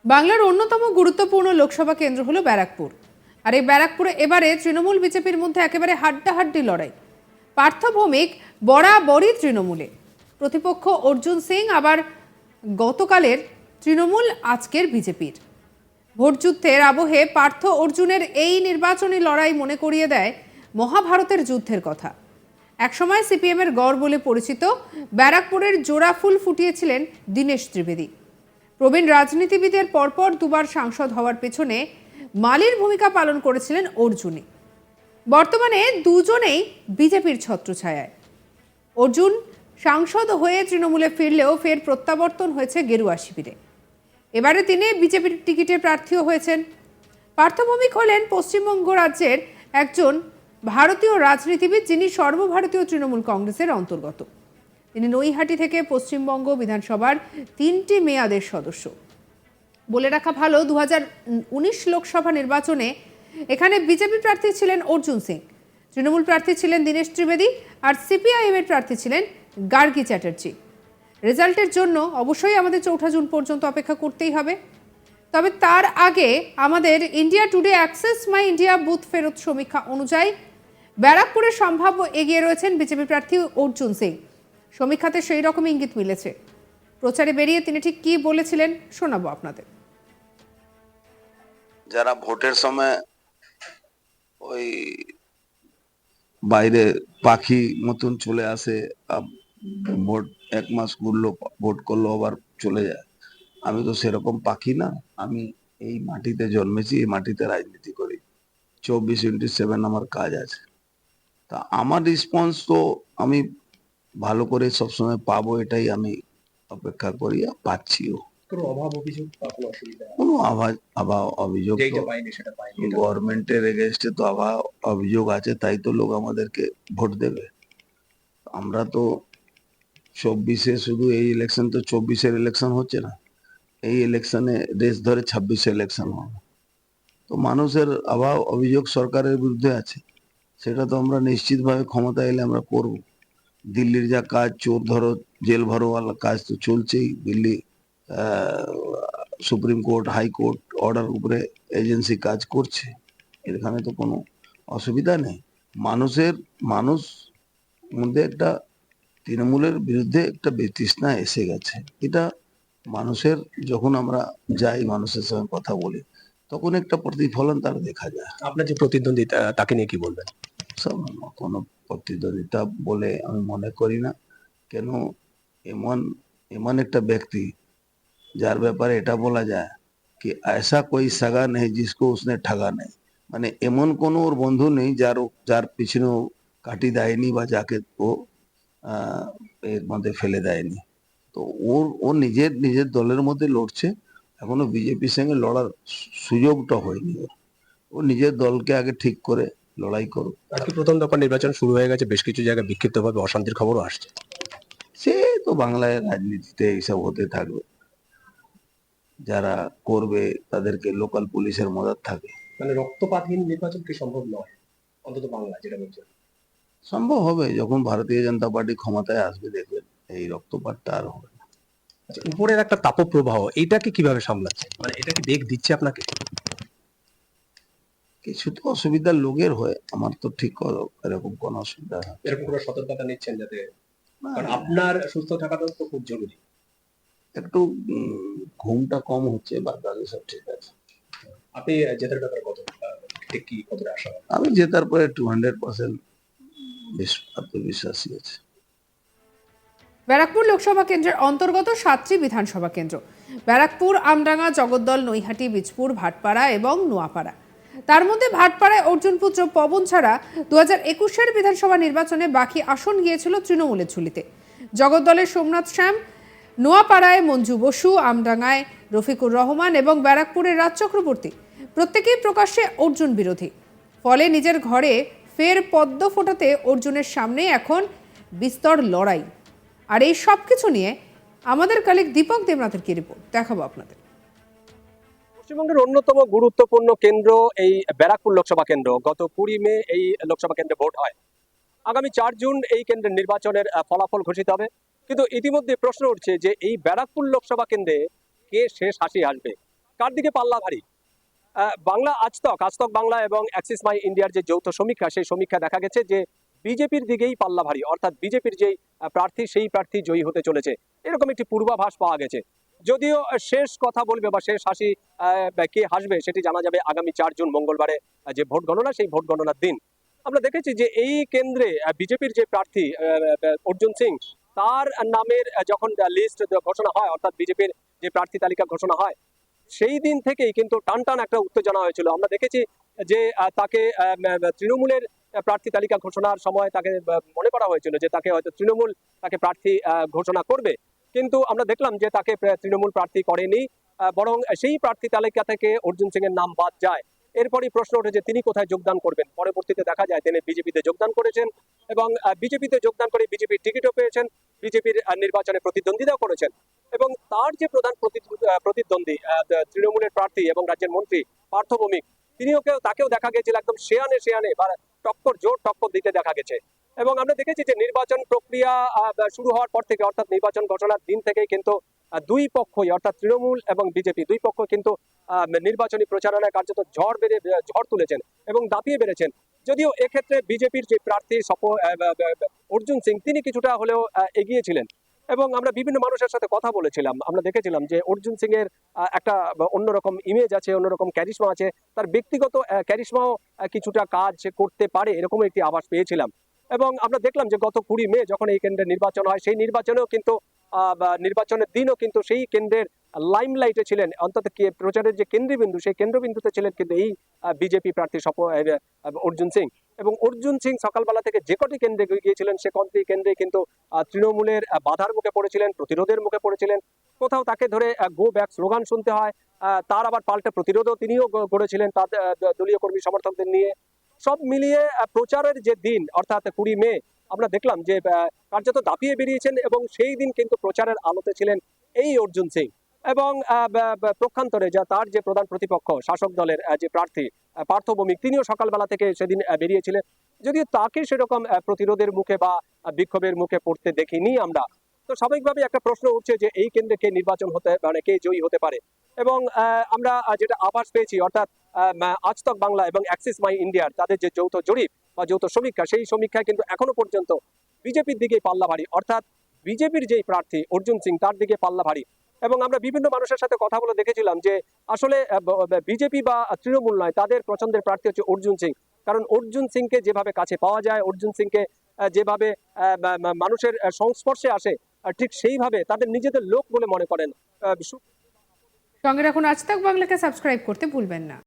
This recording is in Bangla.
বাংলার অন্যতম গুরুত্বপূর্ণ লোকসভা কেন্দ্র হলো ব্যারাকপুর। আর এই ব্যারাকপুরে এবারে তৃণমূল বিজেপির মধ্যে একেবারে হাড্ডাহাড্ডি লড়াই। পার্থ ভৌমিক বরাবরই তৃণমূলে, প্রতিপক্ষ অর্জুন সিং আবার গতকালের তৃণমূল, আজকের বিজেপির। ভোটযুদ্ধের আবহে পার্থ অর্জুনের এই নির্বাচনী লড়াই মনে করিয়ে দেয় মহাভারতের যুদ্ধের কথা। একসময় সিপিএমের গড় বলে পরিচিত ব্যারাকপুরের জোড়া ফুল ফুটিয়েছিলেন দীনেশ ত্রিবেদী। প্রবীণ রাজনীতিবিদের পরপর দুবার সাংসদ হওয়ার পেছনে মালির ভূমিকা পালন করেছিলেন অর্জুনই। বর্তমানে দুজনেই বিজেপির ছত্রছায়ায়। অর্জুন সাংসদ হয়ে তৃণমূলে ফিরলেও ফের প্রত্যাবর্তন হয়েছে গেরুয়া শিবিরে। এবারে তিনি বিজেপির টিকিটে প্রার্থীও হয়েছেন। পার্থ ভৌমিক হলেন পশ্চিমবঙ্গ রাজ্যের একজন ভারতীয় রাজনীতিবিদ, যিনি সর্বভারতীয় তৃণমূল কংগ্রেসের অন্তর্গত। তিনি নৈহাটি থেকে পশ্চিমবঙ্গ বিধানসভার 3টি মেয়াদের সদস্য। বলে রাখা ভালো, 2019 লোকসভা নির্বাচনে এখানে বিজেপি প্রার্থী ছিলেন অর্জুন সিং, তৃণমূল প্রার্থী ছিলেন দীনেশ ত্রিবেদী, আর সিপিআইএম এর প্রার্থী ছিলেন গার্গী চ্যাটার্জি। রেজাল্টের জন্য অবশ্যই আমাদের 4 জুন পর্যন্ত অপেক্ষা করতেই হবে। তবে তার আগে আমাদের India today access my India booth ফেরত সমীক্ষা অনুযায়ী ব্যারাকপুরে সম্ভাব্য এগিয়ে রয়েছেন বিজেপি প্রার্থী অর্জুন সিং। সমীক্ষাতে সেই রকম ইঙ্গিত মিলেছে। প্রচারে বেরিয়ে তিনি ঠিক কি বলেছিলেন শোনাবো আপনাদের। যারা ভোটের সময় ওই বাইরে পাখি মতন চলে আসে, ভোট 1 মাস ঘুরলো, ভোট করলো, আবার চলে যায়। আমি তো সেরকম পাখি না। আমি এই মাটিতে জন্মেছি, এই মাটিতে রাজনীতি করি। 24/7 আমার কাজ আছে। তা আমার রেসপন্স তো আমি ভালো করে সবসময় পাবো, এটাই আমি অপেক্ষা করি, আর পাচ্ছিও। কোনো অভিযোগ গভর্নমেন্টের এগেনস্টে তো অভিযোগ আছে, তাই তো লোক আমাদেরকে ভোট দেবে। আমরা তো 24-এ শুধু এই ইলেকশন, তো 24-এর ইলেকশন হচ্ছে না, এই ইলেকশনে রেস ধরে 26-এ ইলেকশন হবে। তো মানুষের অভিযোগ সরকারের বিরুদ্ধে আছে, সেটা তো আমরা নিশ্চিতভাবে ক্ষমতা এলে আমরা করব। দিল্লির যা কাজ, চোর ধরো জেল ভরোওয়ালা কাজ তো চলছেই। Delhi supreme court, high court order উপরে এজেন্সি কাজ করছে, এখানে তো কোনো অসুবিধা নেই। মানুষ মধ্যে একটা তৃণমূলের বিরুদ্ধে একটা বিতৃষ্ণা এসে গেছে। এটা মানুষের, যখন আমরা যাই মানুষের সঙ্গে কথা বলি, তখন একটা প্রতিফলন তার দেখা যায়। আপনার যে প্রতিদ্বন্দ্বী তাকে নিয়ে কি বলবেন? সব কোনো প্রতিদ্বন্দ্বিতা বলে আমি মনে করি না। কেন, এমন একটা ব্যক্তি যার ব্যাপারে এটা বলা যায় কি ऐसा कोई सगा नहीं जिसको उसने ठगा नहीं। মানে এমন কোন ওর বন্ধু নেই যার পিছনে কাটি দেয়নি বা যাকে ও এর মধ্যে ফেলে দেয়নি। তো ও নিজের দলের মধ্যে লড়ছে। এখনো বিজেপির সঙ্গে লড়ার সুযোগটা হয়নি ওর। ও নিজের দলকে আগে ঠিক করে লড়াই করুক। আর কি প্রথম দফা নির্বাচন শুরু হয়ে গেছে, বেশ কিছু জায়গায় বিক্ষিপ্তভাবে অশান্তির খবরও আসছে। সে তো বাংলায় রাজনীতিতে এইসব হতে থাকবে। যারা করবে তাদেরকে লোকাল পুলিশের মদত থাকে। মানে রক্তপাতহীন নির্বাচন কি সম্ভব নয়, অন্তত বাংলা যেটা বলছে? সম্ভব হবে, যখন ভারতীয় জনতা পার্টি ক্ষমতায় আসবে দেখবেন এই রক্তপাতটা আর হবে না। আচ্ছা, উপরের একটা তাপপ্রবাহ, এইটাকে কিভাবে সামলাচ্ছে? মানে এটা কি বেগ দিচ্ছে আপনাকে? কিছু তো অসুবিধা লোকের হয়, আমার তো ঠিক এরকম কোনো অসুবিধা হয়। এরকম কোনো সতর্কতা নিচ্ছেন যাতে, কারণ আপনার সুস্থ থাকাটা তো খুব জরুরি। একটু ঘুমটা কম হচ্ছে, বাদ বাকি সব ঠিক আছে। আপনি জেতার ব্যাপারে ঠিক কি কতটা আশা? আমি জেতার পরে 200% আত্মবিশ্বাসী আছে। ব্যারাকপুর লোকসভা কেন্দ্রের অন্তর্গত 7টি বিধানসভা কেন্দ্র: ব্যারাকপুর, আমডাঙ্গা, জগদ্দল, নৈহাটি, বীজপুর, ভাটপাড়া এবং নোয়াপাড়া। তার মধ্যে ভাটপাড়ায় অর্জুন পুত্র পবন ছাড়া 2021-এর বিধানসভা নির্বাচনে বাকি আসন গিয়েছিল তৃণমূলের ঝুলিতে। জগদ্দলের সোমনাথ শ্যাম, নোয়াপাড়ায় মঞ্জু বসু, আমডাঙ্গায় রফিকুর রহমান এবং ব্যারাকপুরের রাজ চক্রবর্তী প্রত্যেকেই প্রকাশ্যে অর্জুন বিরোধী। ফলে নিজের ঘরে ফের পদ্ম ফোটাতে অর্জুনের সামনে এখন বিস্তর লড়াই। আর এই সব কিছু নিয়ে আমাদের কালিক দীপক দেবনাথের কি রিপোর্ট দেখাবো আপনাদের। পশ্চিমবঙ্গের অন্যতম গুরুত্বপূর্ণ কেন্দ্র এই ব্যারাকপুর লোকসভা কেন্দ্র। গত 20 মে এই লোকসভা কেন্দ্রে ভোট হয়। আগামী 4 জুন এই কেন্দ্রের নির্বাচনের ফলাফল ঘোষিত হবে। কিন্তু ইতিমধ্যে প্রশ্ন উঠছে যে এই ব্যারাকপুর লোকসভা কেন্দ্রে কে শেষ হাসি আসবে। কার দিকে পাল্লা ভারী? বাংলা আজতক বাংলা এবং অ্যাক্সিস মাই ইন্ডিয়ার যে যৌথ সমীক্ষা, সেই সমীক্ষা দেখা গেছে যে বিজেপির দিকেই পাল্লা ভারী, অর্থাৎ বিজেপির যেই প্রার্থী সেই প্রার্থী জয়ী হতে চলেছে, এরকম একটি পূর্বাভাস পাওয়া গেছে। যদিও শেষ কথা বলবে বা শেষ হাসি কে হাসবে সেটি জানা যাবে আগামী 4 জুন মঙ্গলবারে যে ভোট গণনা, সেই ভোট গণনার দিন। আমরা দেখেছি যে এই কেন্দ্রে বিজেপির যে প্রার্থী অর্জুন সিং, তার নামের যখন লিস্ট ঘোষণা হয়, অর্থাৎ বিজেপির যে প্রার্থী তালিকা ঘোষণা হয়, সেই দিন থেকেই কিন্তু টান একটা উত্তেজনা হয়েছিল। আমরা দেখেছি যে তাকে তৃণমূলের প্রার্থী তালিকা ঘোষণার সময় তাকে মনে করা হয়েছিল যে তাকে হয়তো তৃণমূল তাকে প্রার্থী ঘোষণা করবে, কিন্তু আমরা দেখলাম যে তাকে তৃণমূল প্রার্থী করেনি, বরং সেই প্রার্থী তালিকা থেকে অর্জুন সিং এর নাম বাদ যায়। এরপরই প্রশ্ন ওঠে যে তিনি কোথায় যোগদান করবেন। পরবর্তীতে দেখা যায় তিনি বিজেপিতে যোগদান করেছেন এবং বিজেপিতে যোগদান করে বিজেপির টিকিটও পেয়েছেন, বিজেপির নির্বাচনে প্রতিদ্বন্দ্বিতাও করেছেন। এবং তার যে প্রধান প্রতিদ্বন্দ্বী তৃণমূলের প্রার্থী এবং রাজ্যের মন্ত্রী পার্থ ভৌমিক, তাকেও দেখা গেছিল একদম শেয়ানে বা জোর টক্কর দিতে দেখা গেছে। এবং আমরা দেখেছি যে নির্বাচন প্রক্রিয়া শুরু হওয়ার পর থেকে, অর্থাৎ নির্বাচন ঘোষণার দিন থেকেই কিন্তু দুই পক্ষই, অর্থাৎ তৃণমূল এবং বিজেপি দুই পক্ষ কিন্তু নির্বাচনী প্রচারণায় কার্যত ঝড় তুলেছেন এবং দাপিয়ে বেড়েছেন। যদিও এক্ষেত্রে বিজেপির যে প্রার্থী অর্জুন সিং, তিনি কিছুটা হলেও এগিয়েছিলেন। এবং আমরা বিভিন্ন মানুষের সাথে কথা বলেছিলাম, আমরা দেখেছিলাম যে অর্জুন সিং এর একটা অন্যরকম ইমেজ আছে, অন্যরকম ক্যারিশমা আছে, তার ব্যক্তিগত ক্যারিশমাও কিছুটা কাজ করতে পারে, এরকম একটি আভাস পেয়েছিলাম। এবং আমরা দেখলাম যে গত 20 মে যখন এই কেন্দ্রে নির্বাচন হয়, সেই নির্বাচনেও কিন্তু নির্বাচনের দিনও কিন্তু সেই কেন্দ্রের লাইমলাইটে ছিলেন, অন্তত প্রচারের যে কেন্দ্রবিন্দু, সেই কেন্দ্রবিন্দুতে ছিলেন কিন্তু এই বিজেপি প্রার্থী অর্জুন সিং। এবং অর্জুন সিং সকালবেলা থেকে যে কটি কেন্দ্রে গিয়েছিলেন, সে কটি কেন্দ্রে কিন্তু তৃণমূলের বাধার মুখে পড়েছিলেন, প্রতিরোধের মুখে পড়েছিলেন। কোথাও তাকে ধরে গো ব্যাক স্লোগান শুনতে হয়, তার আবার পাল্টা প্রতিরোধও তিনিও গড়েছিলেন তার দলীয় কর্মী সমর্থকদের নিয়ে। সব মিলিয়ে প্রচারের যে দিন, অর্থাৎ 20 মে, আমরা দেখলাম যে কার্যত দাপিয়ে বেরিয়েছেন এবং সেই দিন কিন্তু প্রচারের আলোতে ছিলেন এই অর্জুন সিং। এবং পক্ষান্তরে তার যে প্রধান প্রতিপক্ষ শাসক দলের যে প্রার্থী পার্থ ভৌমিক, তিনিও সকালবেলা থেকে সেদিন বেরিয়েছিলেন, যদিও তাকে সেরকম প্রতিরোধের মুখে বা বিক্ষোভের মুখে পড়তে দেখিনি আমরা। তো স্বাভাবিকভাবে একটা প্রশ্ন উঠছে যে এই কেন্দ্রে কে নির্বাচন কে জয়ী হতে পারে। এবং আমরা যেটা আভাস পেয়েছি, অর্থাৎ আজতক বাংলা এবং অ্যাক্সিস মাই ইন্ডিয়ার তাদের যে যৌথ জরিপ বা যৌথ সমীক্ষা, সেই সমীক্ষায় কিন্তু এখনো পর্যন্ত বিজেপির দিকে পাল্লা ভারী, অর্থাৎ বিজেপির যেই প্রার্থী অর্জুন সিং, তার দিকে পাল্লা ভারী। এবং আমরা বিভিন্ন মানুষের সাথে কথা বলে দেখেছিলাম যে আসলে বিজেপি বা তৃণমূল নয়, তাদের পছন্দের প্রার্থী হচ্ছে অর্জুন সিং। কারণ অর্জুন সিংকে যেভাবে কাছে পাওয়া যায়, অর্জুন সিংকে যেভাবে মানুষের সংস্পর্শে আসে, ঠিক সেইভাবে তাদের নিজেদের লোক বলে মনে করেন। সঙ্গে রাখুন আজ তাক বাংলাকে, সাবস্ক্রাইব করতে ভুলবেন না।